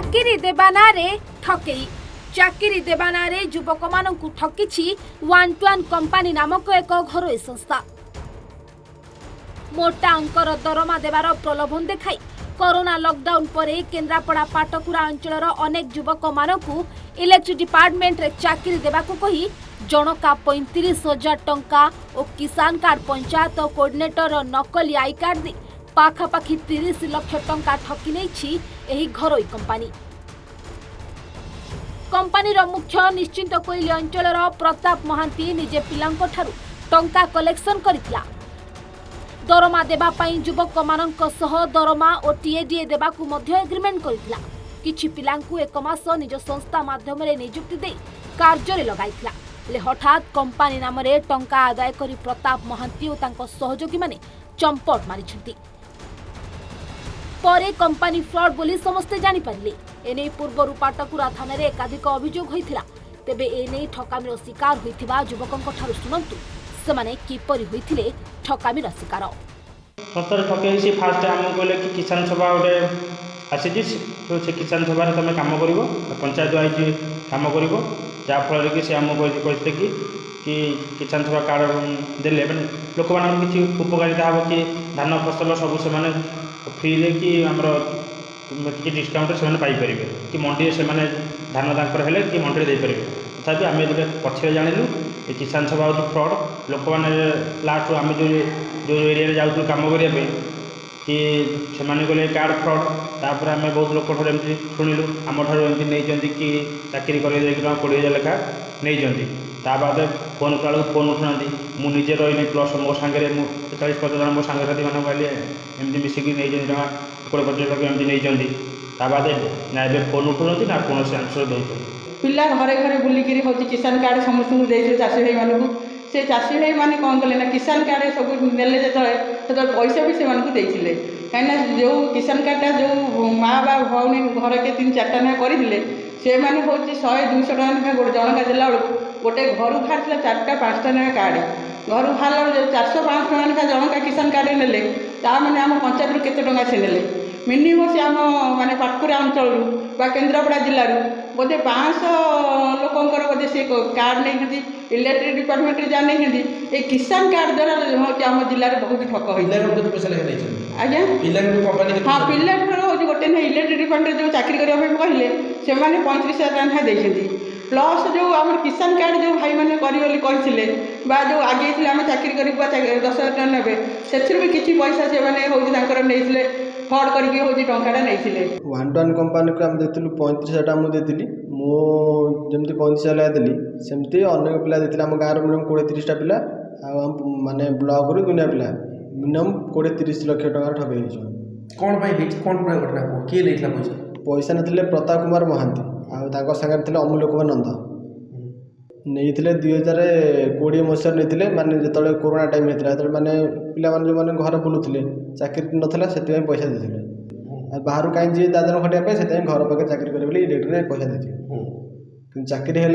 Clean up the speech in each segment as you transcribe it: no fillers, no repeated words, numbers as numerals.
ଚାକିରି ଦେବା ନାଁରେ ଠକେଇ ଚାକିରି ଦେବା ନାଁରେ ଯୁବକମାନଙ୍କୁ ଠକିଛି 121 कंपानी नामक एक घरोई संस्था। मोटा अंकर दरमा देवार प्रलोभन देखाई कोरोना लॉकडाउन पर केन्द्रापड़ा पाटकुरा अंचलर अनेक युवक मानकु इलेक्ट्रिक डिपार्टमेंट रे चाकरी देबाकु कही जनका 35,000 टंका और किसान कार्ड पंचायत कोऑर्डिनेटर नकली आई कार्ड दे पाखापाखि 30 लाख टंका ठकी नहीं एही घरोई कंपानी। कंपानीर मुख्य निश्चिंत कोइली अंचलर प्रताप महांती निजे पिलांको ठारू टंका कलेक्शन करितला। दरमा देबा पई युवक मानक सह दरमा और टीएडीए देबाकू मध्य एग्रीमेंट करितला। किछि पिलांकू एक मास निज संस्था माध्यम रे नियुक्ति दे कार्य रे लगाइतला। ले हठात कंपानी नाम रे टंका आदाय करी प्रताप महांती और तांको सहयोगी माने चंपट मारिछंती। परे कंपानी फ्रॉड बोली समस्ते जानि पारिले। एने पूर्व पाटकुरा थाना रे एकाधिक अभियोग होइथिला। तेबे एने ठकामीर शिकार होइथिबा युवकंक ठारू सुनंतु सेमाने किपरि होइथिले ठकामीर शिकार। सतर ठके से फास्ट हम कहले कि किसान सभा गोटे आसी तो से किसान सभा तुम कम कर पंचायत वाइज कम कर जहाँफल कि से आमको कहते कि किसान सभा कार्ड देले मैंने लोक मान कि उपकारिता हम कि धान फसल सब से फ्री कि आमर कि डिस्काउंट से पाइपर कि मंडी से धान तांकर हेले कि मंडी दे पारे। तथापि आम जो पछे जानलु ये किसान सभा हूँ फ्रड लोक मैंने लास्ट आम जो एरिया जाऊँ कम करने कि से गले कार्ड फ्रड तापर आम बहुत लोक एमती शुणिलु आम ठार एमती नहीं कि चाकरी कर 20,000 लेखा नहीं बाद फोन कला फोन उठुना मुझे रही प्लस मो सांगे 40-50 जन मो सांगसाथी मैंने कहले एमती मिसिकी नहीं 20-25 लाख एमती नहीं बाद ना ए फोन उठुना ना कौन आंसर दौर पिला घरे घरे बुलिकी हूँ किसान कार्ड समस्त चाषी भाई मानक से चाषी भाई मैंने कौन कले ना किसान कार्ड सब नेले जो पैसा भी से कहीं जो किसान कार्डटा जो माँ बा भौणी घर के 3-4टा ना करते से मैंने हूँ 100-200 टका ना जनका देला गोटे घर बाहर 4टा-5टा ना कार्ड घर बाहर 400-500 टका ना जनका किसान कार्ड नेले मैंने आम पंचायत केते टका से नेले मिनिमम से आम माने पाटकुरा अंचल केन्द्रापड़ा जिलूर बोधे 500 लोकंर बोधे से कार्ड नहीं इलेक्ट्रिक डिपार्टमेंट जहाँ नहीं ये किसान कार्ड द्वारा हूँ आम जिले में बहुत ठक आज्ञा हाँ पिला हूँ गोटे ना इलेक्ट्रिक डिपार्टमेंट जो चाकरी करने कहले से 35,000 टका देती प्लस जो आम किसान कार्ड जो भाई मैंने कहते जो आगे आम चाकरी कर 10,000 टका ने से भी किसी पैसा से नहीं फ्रॉड करके हूँ टाटा नहीं 121 कंपानी को आम देती 35,000 टका मुझे देती मुझे 35,000 देली सेमती अनेक पिला देती आम गाँव मिनिमम 20-30टा पिला माने ब्लॉक रू दुनिया पिला मिनिमम 20-30 लाख टका ठकई कौन घटना किए नहीं पैसा पैसा नहीं प्रताप कुमार महांती आगे सागर अमूल्य कुमार नंद नहीं 2020 मसीह नहीं माने जो कोरोना टाइम होता है माने पिला जो मैंने घर बुलूले चाकरी नाला से पैसा देते बाहर कहीं जी दादन खटाई से घर पाखे चाकरी करेंगे इलेक्ट्रिक पैसा देते चाकरी है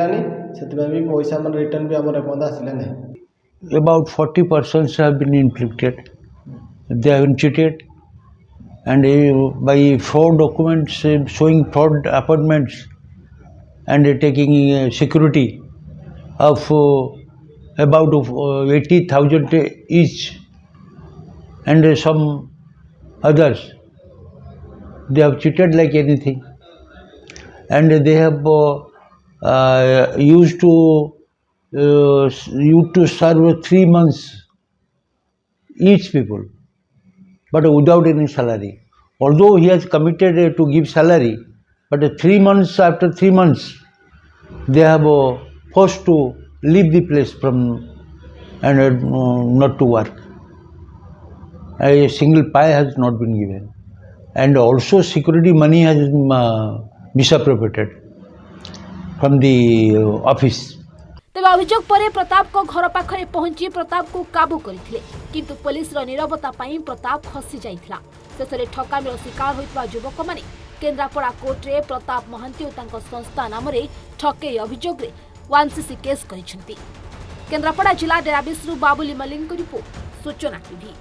से पैसा मैं रिटर्न भी आम एपद आसला ना। About 40 persons have been inflicted. They have been cheated and by fraud documents showing fraud appointments and taking security of about 80,000 each and some others. They have cheated like anything and they have used to serve 3 months each people but without any salary. Although he has committed to give salary, but 3 months after 3 months they have forced to leave the place from and not to work. A single pie has not been given and also security money has misappropriated from the office. तेज अभियोग पर प्रताप को घर पाखरे पहुंची प्रताप को काबू करथिले किंतु पुलिस रो निरवता पई प्रताप खसी जाइथिला। शेषरे ठकामीर शिकार होइतबा युवक माने केन्द्रापड़ा कोर्ट रे प्रताप महांती और तांको संस्था नाम रे ठकेई अभियोग रे 1cc केस करिसेंती। केन्द्रापड़ा जिला डेराबिसरु बाबुली मलिंग को रिपोर्ट सूचना टीवी।